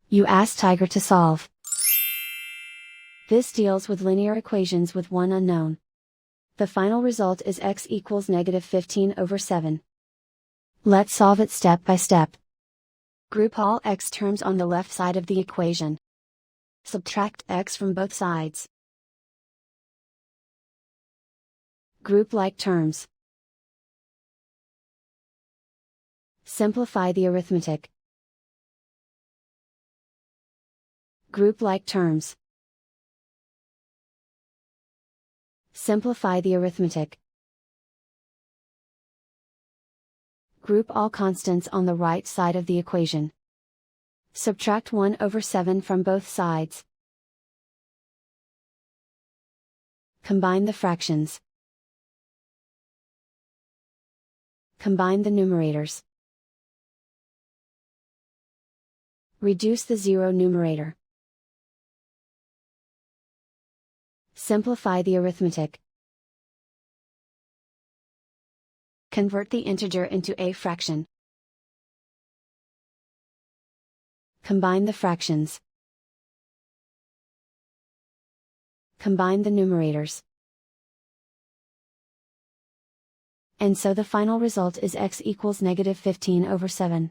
You ask Tiger to solve. This deals with linear equations with one unknown. The final result is x equals -15/7. Let's solve it step by step. Group all x terms on the left side of the equation. Subtract x from both sides. Group like terms. Simplify the arithmetic. Group like terms. Simplify the arithmetic. Group all constants on the right side of the equation. Subtract 1/7 from both sides. Combine the fractions. Combine the numerators. Reduce the zero numerator. Simplify the arithmetic. Convert the integer into a fraction. Combine the fractions. Combine the numerators. And so the final result is x equals -15/7.